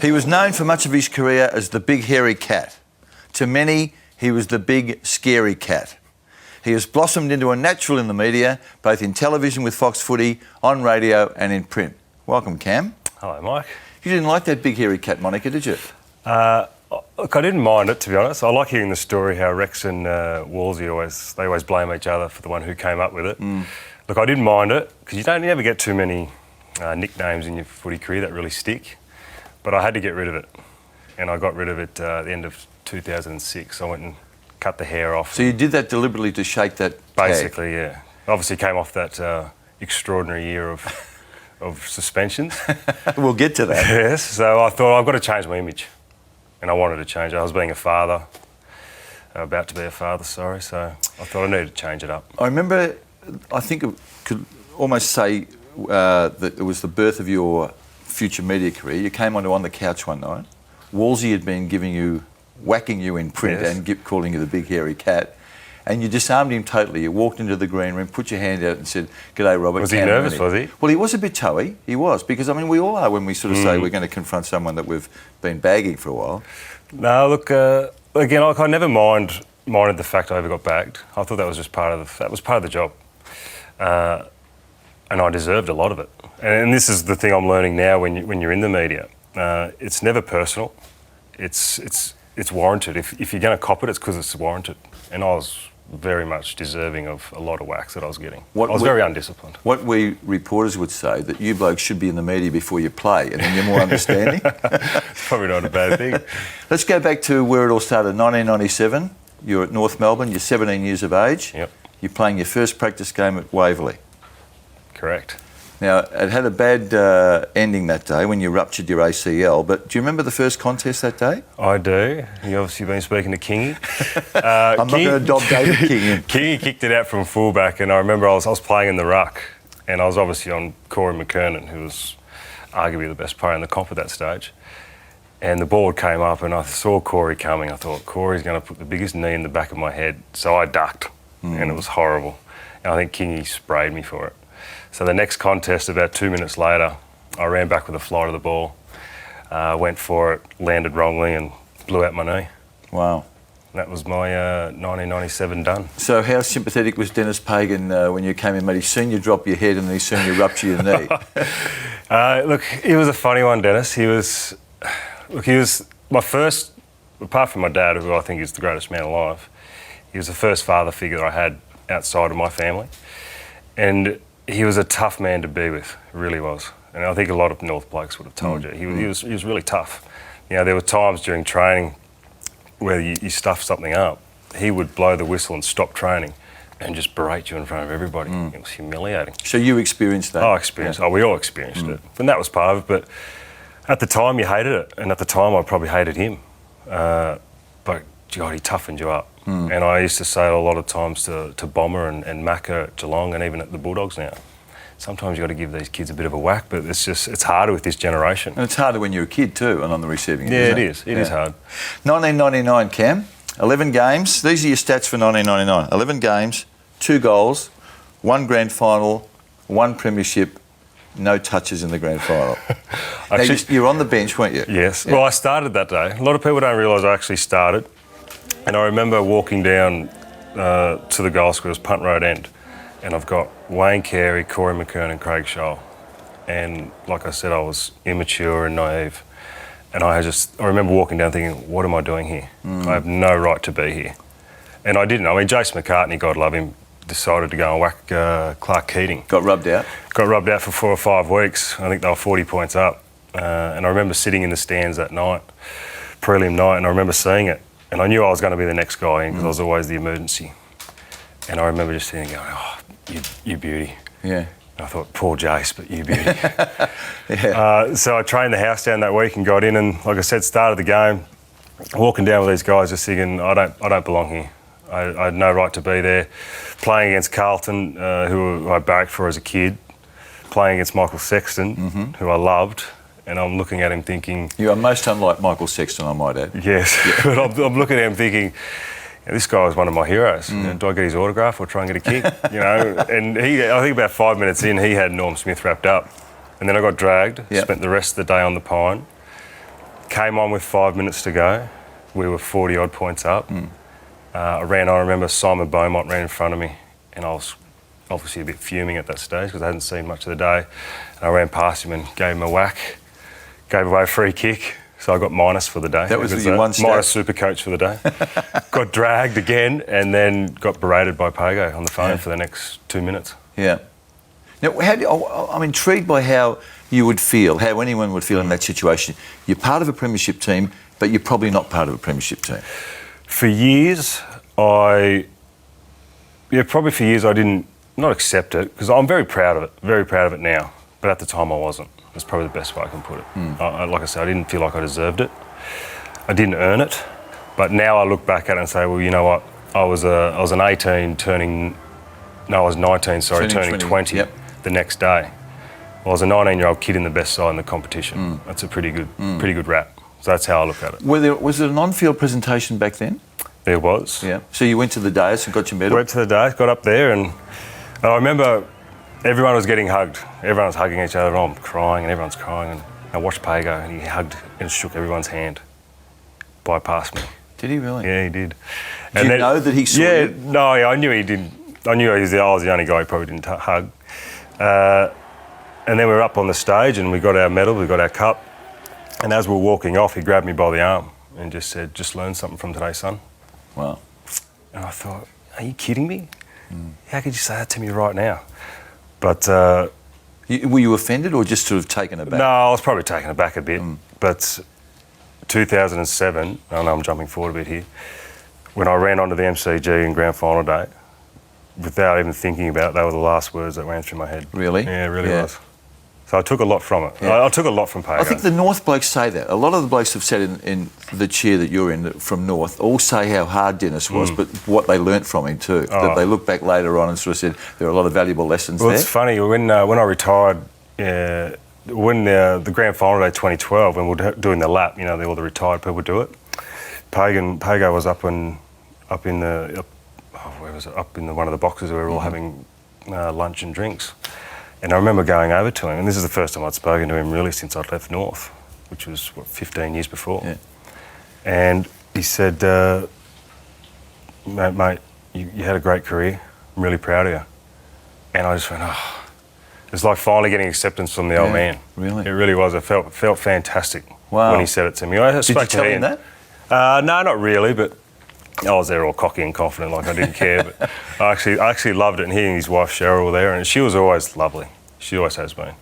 He was known for much of his career as the big hairy cat. To many, he was the big scary cat. He has blossomed into a natural in the media, both in television with Fox Footy, on radio and in print. Welcome, Cam. Hello, Mike. You didn't like that big hairy cat moniker, did you? Look, I didn't mind it, to be honest. I like hearing the story how Rex and Wolsey always blame each other for the one who came up with it. Look, I didn't mind it because you never get too many nicknames in your footy career that really stick. But I had to get rid of it, and I got rid of it at the end of 2006. I went and cut the hair off. So you did that deliberately to shake that tag? Basically, yeah. Obviously came off that extraordinary year of suspensions. We'll get to that. Yes, so I thought I've got to change my image. And I wanted to change it. I was being a father, about to be a father, sorry, so I thought I needed to change it up. I remember, I think I could almost say that it was the birth of your future media career. You came on the couch one night. Wolsey had been whacking you in print, yes, and calling you the big hairy cat. And you disarmed him totally. You walked into the green room, put your hand out and said, "G'day, Robert." Was he nervous, was he? Well, he was a bit toey. He was, because, I mean, we all are when we sort of say we're going to confront someone that we've been bagging for a while. No, look, again, I never minded the fact I ever got bagged. I thought that was just part of the job. And I deserved a lot of it. And this is the thing I'm learning now when you're in the media. It's never personal. It's warranted. If you're going to cop it, it's because it's warranted. And I was very much deserving of a lot of whacks that I was getting. I was very undisciplined. What we reporters would say, that you blokes should be in the media before you play, and then you're more understanding. It's probably not a bad thing. Let's go back to where it all started, 1997. You're at North Melbourne, you're 17 years of age. Yep. You're playing your first practice game at Waverley. Correct. Now, it had a bad ending that day when you ruptured your ACL, but do you remember the first contest that day? I do. You've obviously been speaking to Kingy. I'm not going to dob David King in. Kingy kicked it out from fullback, and I remember I was playing in the ruck, and I was obviously on Corey McKernan, who was arguably the best player in the comp at that stage. And the ball came up, and I saw Corey coming. I thought, Corey's going to put the biggest knee in the back of my head. So I ducked, and it was horrible. And I think Kingy sprayed me for it. So the next contest, about 2 minutes later, I ran back with a flight of the ball, went for it, landed wrongly and blew out my knee. Wow. That was my 1997 done. So how sympathetic was Dennis Pagan when you came in, mate? He's seen you drop your head and he's seen you rupture your knee. Look, he was a funny one, Dennis. He was my first, apart from my dad, who I think is the greatest man alive, he was the first father figure I had outside of my family. And he was a tough man to be with, really was. And I think a lot of North blokes would have told you. He was really tough. You know, there were times during training where you stuff something up. He would blow the whistle and stop training and just berate you in front of everybody. It was humiliating. So you experienced that? I experienced it. Oh, we all experienced it. And that was part of it. But at the time, you hated it. And at the time, I probably hated him. But, God, he toughened you up. And I used to say a lot of times to Bomber and Macca at Geelong and even at the Bulldogs now, sometimes you've got to give these kids a bit of a whack, but it's harder with this generation. And it's harder when you're a kid too and on the receiving end. Yeah, it is. It is hard. 1999, Cam, 11 games. These are your stats for 1999. 11 games, 2 goals, 1 grand final, 1 premiership, no touches in the grand final. Actually, you were on the bench, weren't you? Yes. Yeah. Well, I started that day. A lot of people don't realise I actually started. And I remember walking down to the goal scorers punt road end, and I've got Wayne Carey, Corey McKernan and Craig Scholl. And like I said, I was immature and naive. And I remember walking down thinking, what am I doing here? I have no right to be here. And I didn't. I mean, Jason McCartney, God love him, decided to go and whack Clark Keating. Got rubbed out? Got rubbed out for 4 or 5 weeks. I think they were 40 points up. And I remember sitting in the stands that night, prelim night, and I remember seeing it. And I knew I was going to be the next guy in because I was always the emergency. And I remember just sitting going, oh, you beauty. Yeah. And I thought, poor Jace, but you beauty. So I trained the house down that week and got in and, like I said, started the game, walking down with these guys just thinking, I don't belong here. I had no right to be there. Playing against Carlton, who I barracked for as a kid, playing against Michael Sexton, who I loved. And I'm looking at him thinking... You are most unlike Michael Sexton, I might add. Yes, but I'm looking at him thinking, this guy was one of my heroes. You know, do I get his autograph or try and get a kick? And I think about 5 minutes in, he had Norm Smith wrapped up. And then I got dragged, spent the rest of the day on the pine. came on with 5 minutes to go. We were 40 odd points up. I remember Simon Beaumont ran in front of me, and I was obviously a bit fuming at that stage because I hadn't seen much of the day. And I ran past him and gave him a whack, gave away a free kick. So I got minus for the day. That was your one stat. Minus super coach for the day. Got dragged again and then got berated by Pagan on the phone for the next 2 minutes. Yeah. Now, I'm intrigued by how you would feel, how anyone would feel in that situation. You're part of a premiership team, but you're probably not part of a premiership team. For years, I didn't not accept it because I'm very proud of it now. But at the time, I wasn't. That's probably the best way I can put it. Like I said, I didn't feel like I deserved it. I didn't earn it. But now I look back at it and say, well, you know what? I was 19 turning 20 the next day. Well, I was a 19-year-old kid in the best side in the competition. That's a pretty good rap. So that's how I look at it. Was it an on-field presentation back then? There was. Yeah. So you went to the dais and got your medal? Went to the dais, got up there, and I remember everyone was getting hugged. Everyone was hugging each other. I'm crying and everyone's crying. And I watched Pagan and he hugged and shook everyone's hand. Bypassed me. Did he really? Yeah, he did. Did you know that he saw you? No, I knew he didn't. I was the only guy who probably didn't hug. And then we were up on the stage and we got our medal, we got our cup. And as we were walking off, he grabbed me by the arm and just said, just learn something from today, son. Wow. And I thought, are you kidding me? How could you say that to me right now? But were you offended or just sort of taken aback? No, I was probably taken aback a bit. But 2007, I know I'm jumping forward a bit here, when I ran onto the MCG in grand final day, without even thinking about it, they were the last words that ran through my head. Really? Yeah, it really was. So I took a lot from it. I took a lot from Pagan. I think the North blokes say that. A lot of the blokes have said in the chair that you're in from North all say how hard Dennis was, but what they learnt from him too. That they look back later on and sort of said there are a lot of valuable lessons there. Well, it's funny. When I retired, when the grand final day 2012, when we were doing the lap, all the retired people do it. Pagan was up in one of the boxes where we were all having lunch and drinks. And I remember going over to him, and this is the first time I'd spoken to him really since I'd left North, which was, 15 years before. Yeah. And he said, mate, you had a great career. I'm really proud of you. And I just went, oh. It's like finally getting acceptance from the old man. Really? It really was. It felt fantastic when he said it to me. Did you tell him that? No, not really, but I was there all cocky and confident, like I didn't care. But I actually loved it, and he and his wife Cheryl were there, and she was always lovely. She always has been.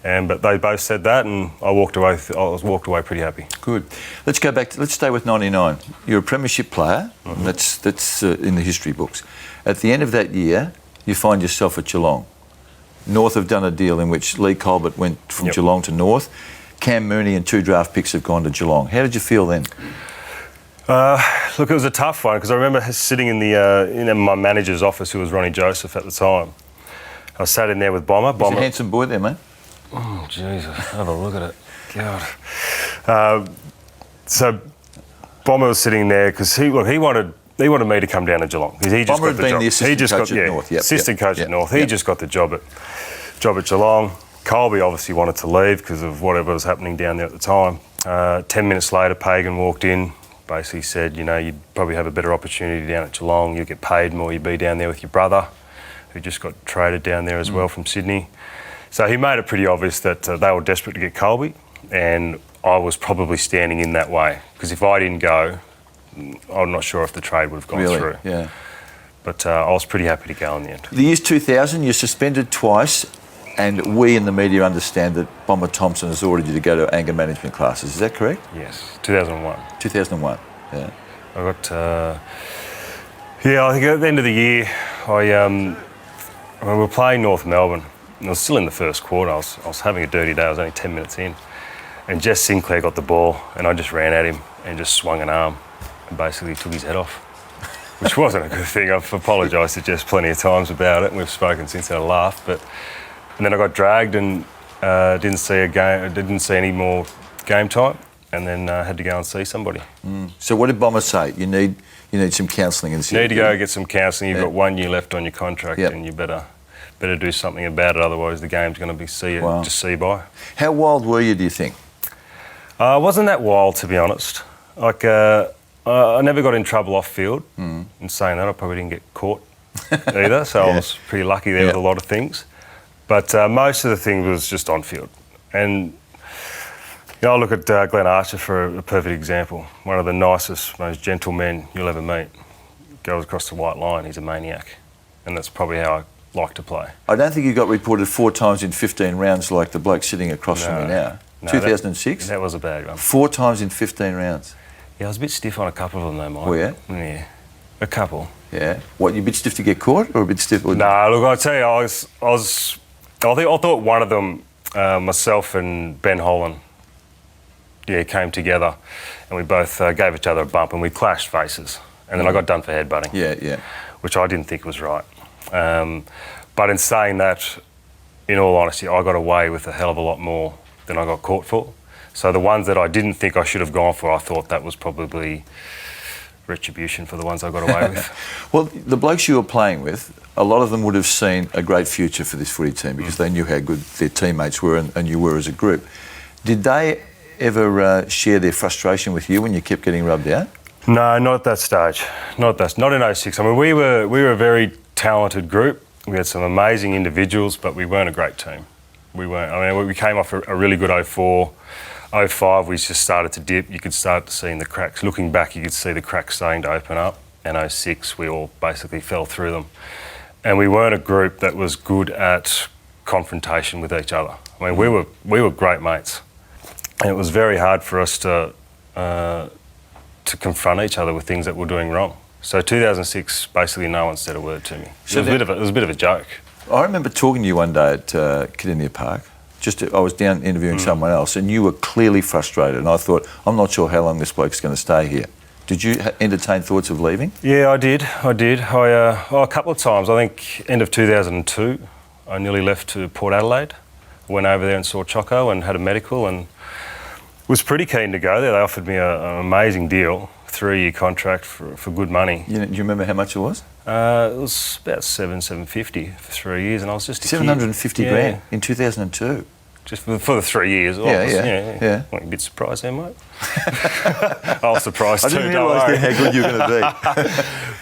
But they both said that, and I walked away pretty happy. Good. Let's go back. Let's stay with '99. You're a premiership player. That's in the history books. At the end of that year, you find yourself at Geelong. North have done a deal in which Lee Colbert went from Geelong to North. Cam Mooney and 2 draft picks have gone to Geelong. How did you feel then? Look, it was a tough one because I remember sitting in my manager's office, who was Ronnie Joseph at the time. I sat in there with Bomber. He's a handsome boy there, mate. Oh, Jesus, have a look at it. God. So Bomber was sitting there because he wanted me to come down to Geelong because he just Bomber got the had job. been the assistant coach at North. Assistant coach at North. He just got the job at Geelong. Colby obviously wanted to leave because of whatever was happening down there at the time. 10 minutes later, Pagan walked in. Basically said, you'd probably have a better opportunity down at Geelong. You'd get paid more. You'd be down there with your brother, who just got traded down there as well from Sydney. So he made it pretty obvious that they were desperate to get Colby, and I was probably standing in that way because if I didn't go, I'm not sure if the trade would have gone through. Yeah. But I was pretty happy to go in the end. The year's 2000, you're suspended twice, and we in the media understand that Bomber Thompson has ordered you to go to anger management classes. Is that correct? Yes, 2001. 2001, yeah. I got, I think at the end of the year, we were playing North Melbourne. I was still in the first quarter. I was having a dirty day. I was only 10 minutes in. And Jess Sinclair got the ball, and I just ran at him and just swung an arm and basically took his head off, which wasn't a good thing. I've apologised to Jess plenty of times about it, and we've spoken since and I laughed. And then I got dragged and didn't see any more game time, and then had to go and see somebody. So what did Bomber say? You need some counselling and you need to go get some counselling. You've got 1 year left on your contract, and you better do something about it. Otherwise, the game's going to be see by. How wild were you? Do you think? Wasn't that wild, to be honest. Like, I never got in trouble off field. In saying that, I probably didn't get caught either, so I was pretty lucky there with a lot of things. But most of the thing was just on field. And I look at Glenn Archer for a perfect example. One of the nicest, most gentle men you'll ever meet. Goes across the white line, he's a maniac. And that's probably how I like to play. I don't think you got reported 4 times in 15 rounds like the bloke sitting across from me now. No, 2006? That was a bad one. 4 times in 15 rounds. Yeah, I was a bit stiff on a couple of them though, Mike. Oh, yeah? Yeah, a couple. Yeah. What, you a bit stiff to get caught or a bit stiff? No, look, I'll tell you, I thought one of them, myself and Ben Holland, came together and we both gave each other a bump and we clashed faces. And then I got done for headbutting. Yeah. Which I didn't think was right. But in saying that, in all honesty, I got away with a hell of a lot more than I got caught for. So the ones that I didn't think I should have gone for, I thought that was probably retribution for the ones I got away with. Well, the blokes you were playing with, a lot of them would have seen a great future for this footy team because they knew how good their teammates were and you were as a group. Did they ever share their frustration with you when you kept getting rubbed out? No, not at that stage. Not in 06. I mean, we were a very talented group. We had some amazing individuals, but we weren't a great team. We weren't. I mean, we came off a really good 04. 05, we just started to dip. You could start seeing the cracks. Looking back, you could see the cracks starting to open up. And 06, we all basically fell through them. And we weren't a group that was good at confrontation with each other. I mean, we were great mates. And it was very hard for us to confront each other with things that we're doing wrong. So 2006, basically no one said a word to me. It was a bit of a joke. I remember talking to you one day at Kardinia Park. I was down interviewing someone else, and you were clearly frustrated. And I thought, I'm not sure how long this bloke's going to stay here. Did you entertain thoughts of leaving? Yeah, I did. A couple of times. I think end of 2002, I nearly left to Port Adelaide. Went over there and saw Choco and had a medical and was pretty keen to go there. They offered me an amazing deal, 3-year contract for good money. Do you remember how much it was? It was about $750 for 3 years, and I was just a $750 kid. grand in 2002. Just for the 3 years. Yeah. I'm a bit surprised there, mate. I was surprised too. I didn't realise how good you were going to be.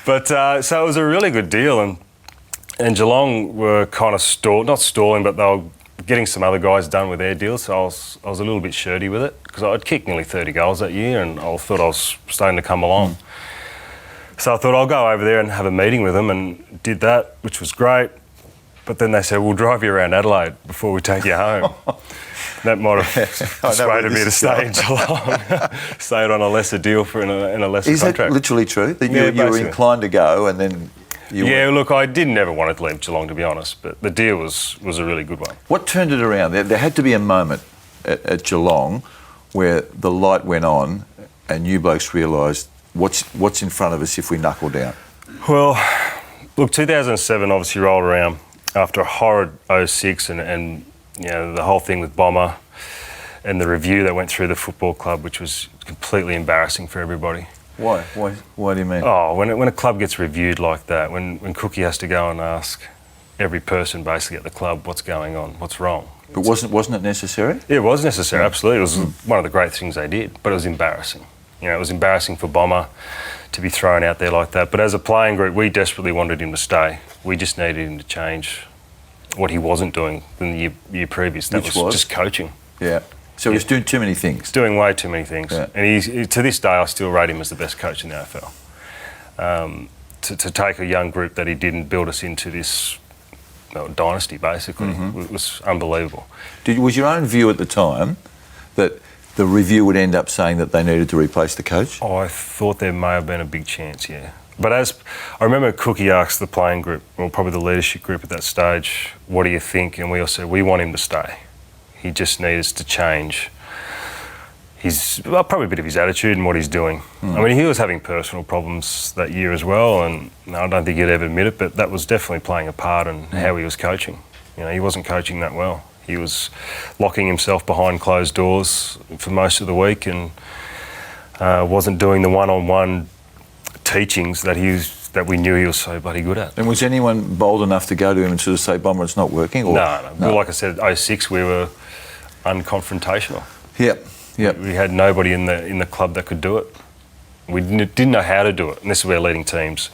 But so it was a really good deal, and Geelong were kind of not stalling, but they were getting some other guys done with their deals. So I was a little bit shirty with it because I'd kicked nearly 30 goals that year, and I thought I was starting to come along. So I thought I'll go over there and have a meeting with them, and did that, which was great. But then they said, we'll drive you around Adelaide before we take you home. That might have persuaded me to stay in Geelong. Stayed on a lesser deal in a lesser contract. Is that literally true? That you were inclined to go and then you went? Look, I didn't ever want to leave Geelong, to be honest, but the deal was a really good one. What turned it around? There had to be a moment at Geelong where the light went on and you blokes realised what's in front of us if we knuckle down. Well, look, 2007 obviously rolled around after a horrid 06 and the whole thing with Bomber and the review that went through the football club, which was completely embarrassing for everybody. Why? What do you mean? Oh, when a club gets reviewed like that, when Cookie has to go and ask every person basically at the club what's going on, what's wrong. But wasn't it necessary? It was necessary, absolutely. It was one of the great things they did, but it was embarrassing. It was embarrassing for Bomber to be thrown out there like that. But as a playing group, we desperately wanted him to stay. We just needed him to change what he wasn't doing in the year previous. That was just coaching. Yeah. So he was doing too many things. Doing way too many things. Yeah. And to this day, I still rate him as the best coach in the AFL. To take a young group that he did and build us into this dynasty, basically, was unbelievable. Was your own view at the time that the review would end up saying that they needed to replace the coach? Oh, I thought there may have been a big chance, yeah. But as I remember, Cookie asked the playing group, or probably the leadership group at that stage, what do you think? And we all said, we want him to stay. He just needs to change probably a bit of his attitude and what he's doing. I mean, he was having personal problems that year as well, and I don't think he'd ever admit it, but that was definitely playing a part in how he was coaching. He wasn't coaching that well. He was locking himself behind closed doors for most of the week and wasn't doing the one-on-one teachings that we knew he was so bloody good at. And was anyone bold enough to go to him and sort of say, Bomber, it's not working? Or? No. Well, like I said, 06, we were unconfrontational. Yeah. Yep. We had nobody in the club that could do it. We didn't know how to do it, and this is where leading teams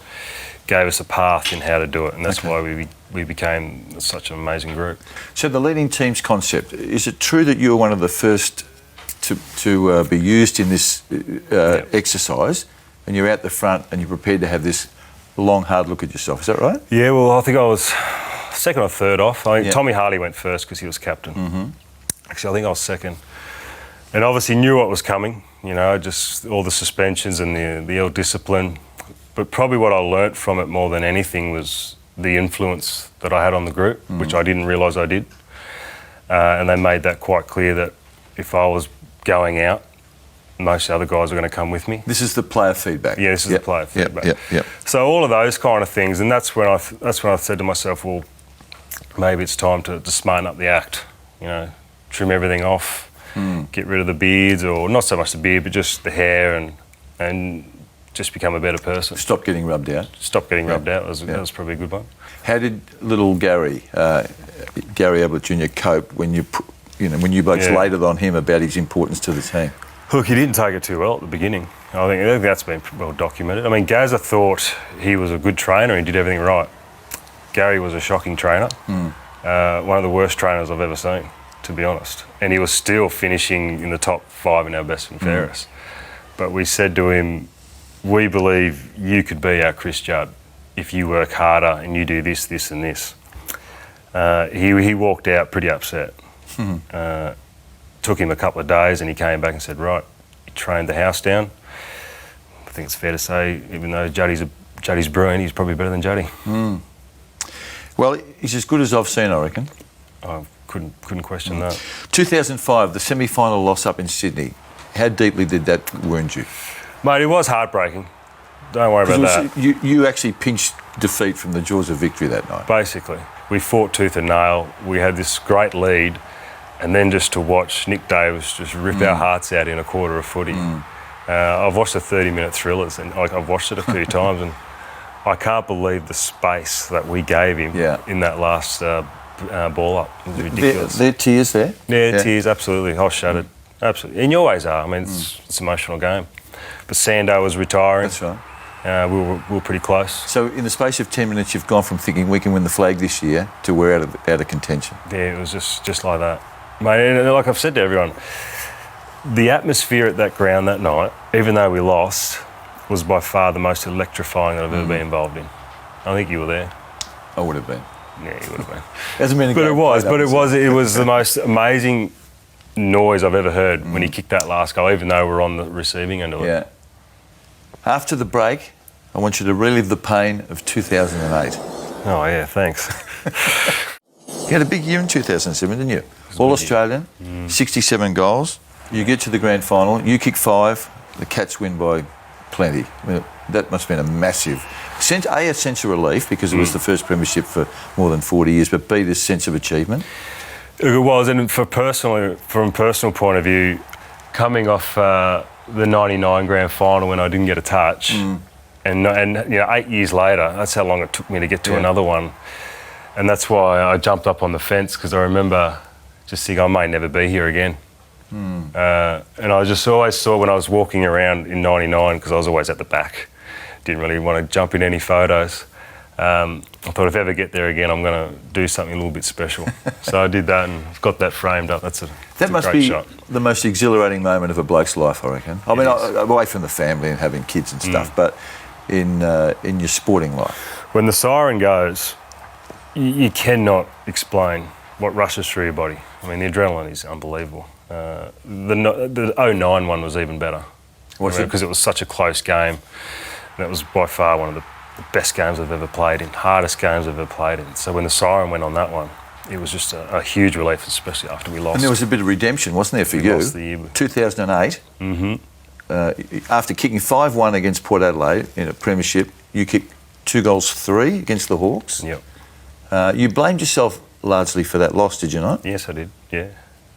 gave us a path in how to do it, and that's why we became such an amazing group. So the leading teams concept, is it true that you were one of the first to be used in this exercise, and you're out the front and you're prepared to have this long, hard look at yourself? Is that right? Yeah, well, I think I was second or third off. I think Tommy Harley went first because he was captain. Mm-hmm. Actually, I think I was second. And obviously knew what was coming, just all the suspensions and the ill discipline. But probably what I learnt from it more than anything was the influence that I had on the group, which I didn't realise I did. And they made that quite clear that if I was going out, most other guys are going to come with me. This is the player feedback. Yeah, this is the player feedback. Yep. So all of those kind of things, and that's when I said to myself, well, maybe it's time to smarten up the act. Trim everything off, get rid of the beards, or not so much the beard, but just the hair, and just become a better person. Stop getting rubbed out. Stop getting rubbed out. That was probably a good one. How did little Gary Ablett Jr. cope when you blokes laid it on him about his importance to the team? Look, he didn't take it too well at the beginning. I think that's been well documented. I mean, Gazza thought he was a good trainer and did everything right. Gary was a shocking trainer. One of the worst trainers I've ever seen, to be honest. And he was still finishing in the top 5 in our best and fairest. But we said to him, we believe you could be our Chris Judd if you work harder and you do this, this and this. He walked out pretty upset. Took him a couple of days and he came back and said, right, he trained the house down. I think it's fair to say, even though Juddy's brilliant, he's probably better than Juddy. Well, he's as good as I've seen, I reckon. I couldn't question that. 2005, the semi-final loss up in Sydney. How deeply did that wound you? Mate, it was heartbreaking. Don't worry about that. You actually pinched defeat from the jaws of victory that night. Basically. We fought tooth and nail. We had this great lead. And then just to watch Nick Davis just rip our hearts out in a quarter of footy. I've watched the 30-minute thrillers, and I've watched it a few times, and I can't believe the space that we gave him in that last ball up. It was ridiculous. There tears there? Yeah, tears, absolutely. I was shattered. Absolutely. And you always are. I mean, it's an emotional game. But Sando was retiring. That's right. We were pretty close. So in the space of 10 minutes, you've gone from thinking we can win the flag this year to we're out of contention. Yeah, it was just like that. Mate, and like I've said to everyone, the atmosphere at that ground that night, even though we lost, was by far the most electrifying that I've ever been involved in. I think you were there. I would have been. Yeah, you would have been. Hasn't been a But great it was the most amazing noise I've ever heard when he kicked that last goal, even though we're on the receiving end of it. Yeah. After the break, I want you to relive the pain of 2008. Oh yeah, thanks. You had a big year in 2007, didn't you? All Australian, 67 goals. You get to the grand final, you kick 5, the Cats win by plenty. I mean, that must have been a massive sense of relief because it was the first premiership for more than 40 years, but B, this sense of achievement. It was, and from a personal point of view, coming off the 99 grand final when I didn't get a touch, and 8 years later, that's how long it took me to get to another one. And that's why I jumped up on the fence, because I remember just thinking I may never be here again. And I just always saw when I was walking around in 99, because I was always at the back, didn't really want to jump in any photos. I thought if I ever get there again, I'm going to do something a little bit special. So I did that and got that framed up. That must great be shot. The most exhilarating moment of a bloke's life, I reckon. I mean, away from the family and having kids and stuff, but in your sporting life. When the siren goes, you cannot explain what rushes through your body. I mean, the adrenaline is unbelievable. The 09 one was even better. Because it was such a close game. And it was by far one of the best games I've ever played in, hardest games I've ever played in. So when the siren went on that one, it was just a huge relief, especially after we lost. And there was a bit of redemption, wasn't there, for you? Lost the year. 2008, after kicking 5-1 against Port Adelaide in a premiership, you kicked 2 goals 3 against the Hawks. Yep. You blamed yourself largely for that loss, did you not? Yes, I did, yeah.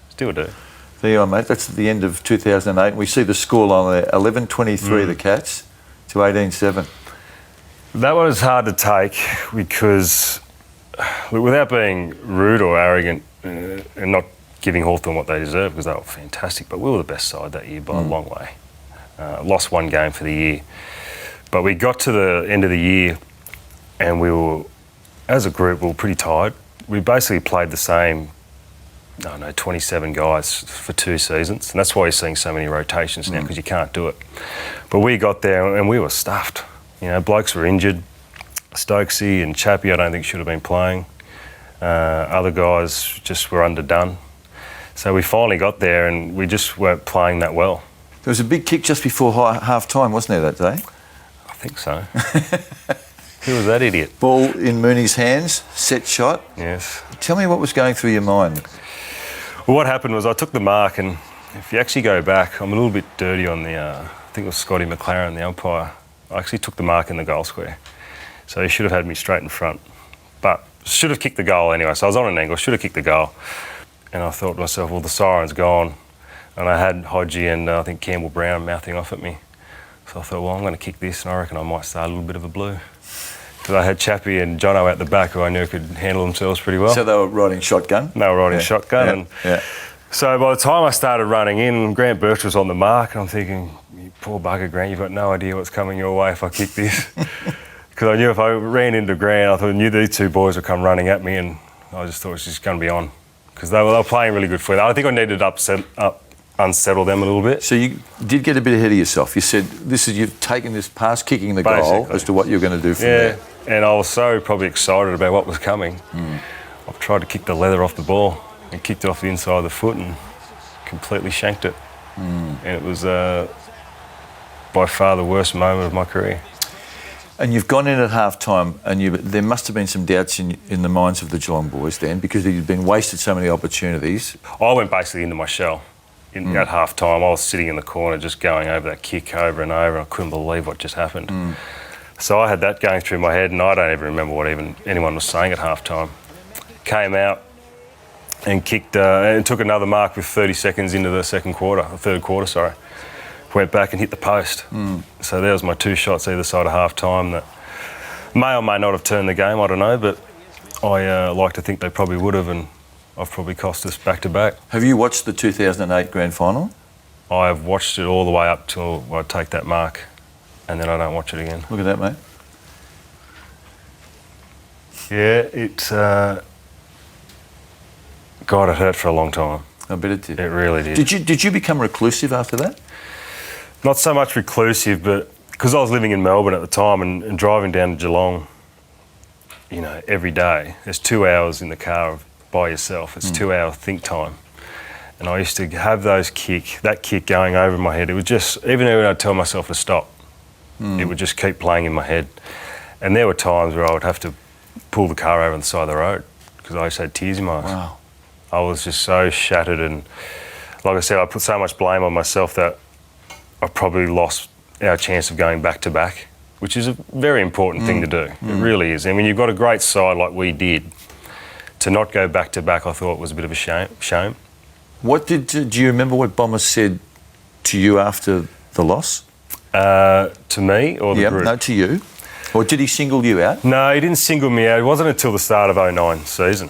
Still do. There you are, mate. That's at the end of 2008. We see the scoreline there, 11-23 the Cats to 18-7. That one is hard to take because, without being rude or arrogant and not giving Hawthorn what they deserve because they were fantastic. But we were the best side that year by a long way. Lost one game for the year. But we got to the end of the year and we were, as a group, we were pretty tired. We basically played the same, 27 guys for 2 seasons. And that's why you're seeing so many rotations now, because you can't do it. But we got there and we were stuffed. You know, blokes were injured. Stokesy and Chappie, I don't think should have been playing. Other guys just were underdone. So we finally got there and we just weren't playing that well. There was a big kick just before half-time, wasn't there, that day? I think so. Who was that idiot? Ball in Mooney's hands, set shot. Yes. Tell me what was going through your mind. Well, what happened was I took the mark, and if you actually go back, I'm a little bit dirty on the, I think it was Scotty McLaren, the umpire. I actually took the mark in the goal square. So he should have had me straight in front. But should have kicked the goal anyway. So I was on an angle, should have kicked the goal. And I thought to myself, well, the siren's gone. And I had Hodgie and I think Campbell Brown mouthing off at me. So I thought, well, I'm going to kick this and I reckon I might start a little bit of a blue. Because I had Chappie and Jono out the back who I knew could handle themselves pretty well. So they were riding shotgun? They were riding shotgun. So by the time I started running in, Grant Birch was on the mark and I'm thinking, you poor bugger, Grant, you've got no idea what's coming your way if I kick this. Because I knew if I ran into Grant, I knew these 2 boys would come running at me and I just thought it was just going to be on. Because they were playing really good footy. I think I needed to unsettle them a little bit. So you did get a bit ahead of yourself. You said, you've taken this past kicking the goal as to what you're going to do from there. And I was so probably excited about what was coming. I've tried to kick the leather off the ball and kicked it off the inside of the foot and completely shanked it. And it was by far the worst moment of my career. And you've gone in at half-time and there must have been some doubts in the minds of the Geelong boys then because you'd been wasted so many opportunities. I went basically into my shell. At half-time, I was sitting in the corner just going over that kick over and over and I couldn't believe what just happened. So I had that going through my head and I don't even remember what even anyone was saying at half-time. Came out and kicked and took another mark with 30 seconds into the third quarter, sorry. Went back and hit the post. So there was my 2 shots either side of half-time that may or may not have turned the game, I don't know, but I like to think they probably would have and I've probably cost us back-to-back. Have you watched the 2008 Grand Final? I've watched it all the way up till I take that mark and then I don't watch it again. Look at that, mate. Yeah, it's... God, it hurt for a long time. I bet it did. It really did. Did you become reclusive after that? Not so much reclusive, but because I was living in Melbourne at the time and driving down to Geelong, you know, every day, there's 2 hours in the car by yourself. It's 2 hour think time. And I used to have that kick going over my head. It would just, even when I'd tell myself to stop, it would just keep playing in my head. And there were times where I would have to pull the car over on the side of the road because I just had tears in my eyes. Wow. I was just so shattered and, like I said, I put so much blame on myself that I probably lost our chance of going back-to-back, which is a very important thing to do. It really is. And when you've got a great side like we did, to not go back-to-back I thought was a bit of a shame. Do you remember what Bomber said to you after the loss? To me or the group? No, to you. Or did he single you out? No, he didn't single me out. It wasn't until the start of 2009 season.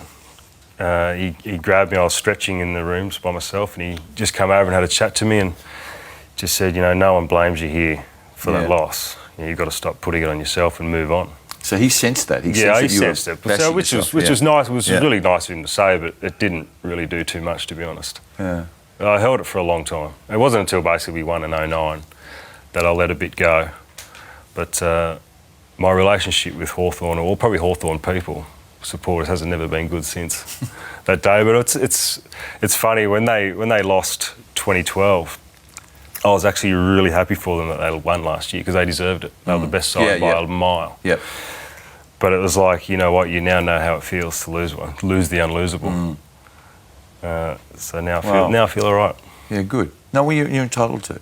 He grabbed me, I was stretching in the rooms by myself and he just came over and had a chat to me and just said, you know, no one blames you here for that loss. You've got to stop putting it on yourself and move on. So he sensed that? He sensed it. So, which was nice. It was really nice of him to say, but it didn't really do too much, to be honest. Yeah. I held it for a long time. It wasn't until basically we won in 2009 that I let a bit go. But my relationship with Hawthorn, or probably Hawthorn people, supporters, hasn't never been good since that day. But it's funny, when they lost 2012, I was actually really happy for them that they won last year because they deserved it. They were the best side by a mile. Yep. But it was like, you know what, you now know how it feels to lose the unlosable. So now I feel all right. Yeah, good. No, well, you're entitled to.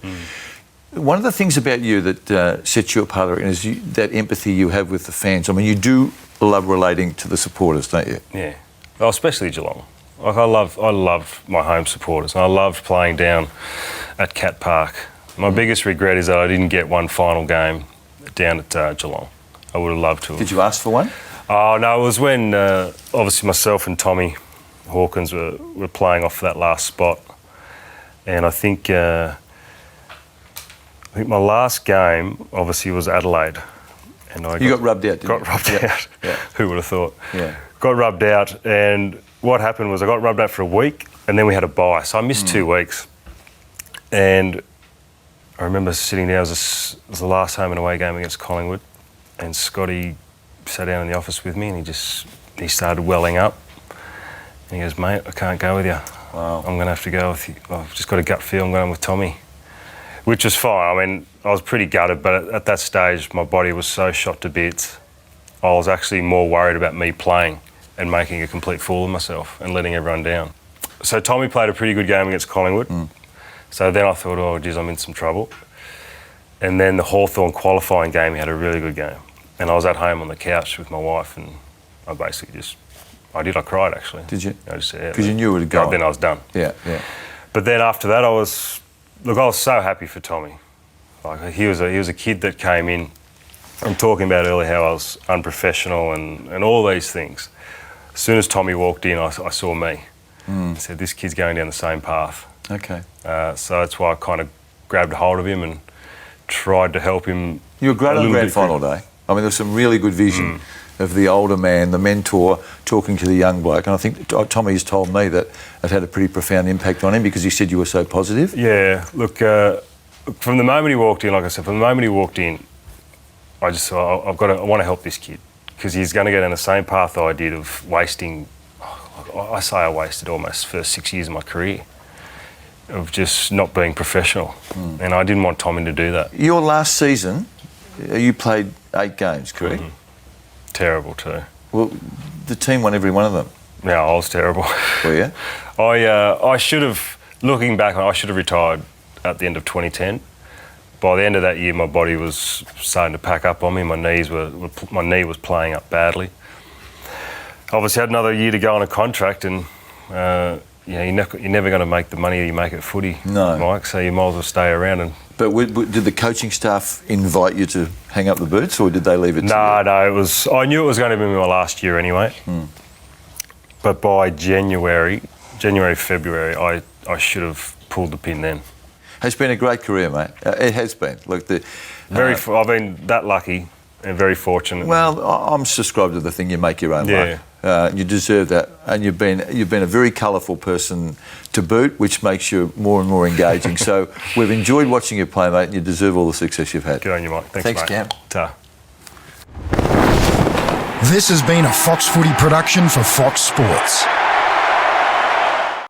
One of the things about you that sets you apart is that empathy you have with the fans. I mean, you do love relating to the supporters, don't you? Yeah, well, especially Geelong. Like I love my home supporters. And I loved playing down at Cat Park. My biggest regret is that I didn't get one final game down at Geelong. I would have loved to. Did you ask for one? Oh no, it was when obviously myself and Tommy Hawkins were playing off that last spot. And I think my last game obviously was Adelaide. And you got rubbed out, didn't you? Got rubbed out. Yeah. Who would have thought? Yeah. Got rubbed out, and what happened was I got rubbed out for a week, and then we had a bye. So I missed 2 weeks. And I remember sitting down, it was the last home and away game against Collingwood, and Scotty sat down in the office with me, and he started welling up. And he goes, "Mate, I can't go with you. Wow. I'm going to have to go with you. I've just got a gut feel I'm going with Tommy." Which was fine. I mean, I was pretty gutted, but at that stage, my body was so shot to bits. I was actually more worried about me playing and making a complete fool of myself and letting everyone down. So Tommy played a pretty good game against Collingwood. So then I thought, oh, geez, I'm in some trouble. And then the Hawthorn qualifying game, he had a really good game. And I was at home on the couch with my wife, and I basically I cried actually. Did you? I just said, yeah. Because you knew it would go. Then I was done. Yeah. But then after that, I was so happy for Tommy. Like, he was a kid that came in. I'm talking about earlier how I was unprofessional and all these things. As soon as Tommy walked in, I saw me. I said, this kid's going down the same path. Okay. So that's why I kind of grabbed hold of him and tried to help him. You were great on grand final day. I mean, there was some really good vision of the older man, the mentor, talking to the young bloke. And I think Tommy's told me that it had a pretty profound impact on him because he said you were so positive. Yeah, look, from the moment he walked in, like I said, from the moment he walked in, I just thought, I want to help this kid because he's going to go down the same path I did of wasting. I say I wasted almost the first 6 years of my career of just not being professional, and I didn't want Tommy to do that. Your last season, you played 8 games, correct? Terrible too. Well, the team won every one of them. Yeah, I was terrible. Were you? I should have, looking back, I should have retired at the end of 2010. By the end of that year, my body was starting to pack up on me. My knee was playing up badly. Obviously, had another year to go on a contract, and you're never going to make the money you make at footy, Mike. So you might as well stay around. But did the coaching staff invite you to hang up the boots, or did they leave it to you? No. It was. I knew it was going to be my last year anyway. But by January, February, I should have pulled the pin then. It's been a great career, mate. It has been. Look, I've been that lucky and very fortunate. Well, I'm subscribed to the thing, you make your own luck. You deserve that, and you've been a very colourful person to boot, which makes you more and more engaging. So we've enjoyed watching you play, mate, and you deserve all the success you've had. Good on you, Mike. Thanks, mate. Cam. Ta. This has been a Fox Footy production for Fox Sports.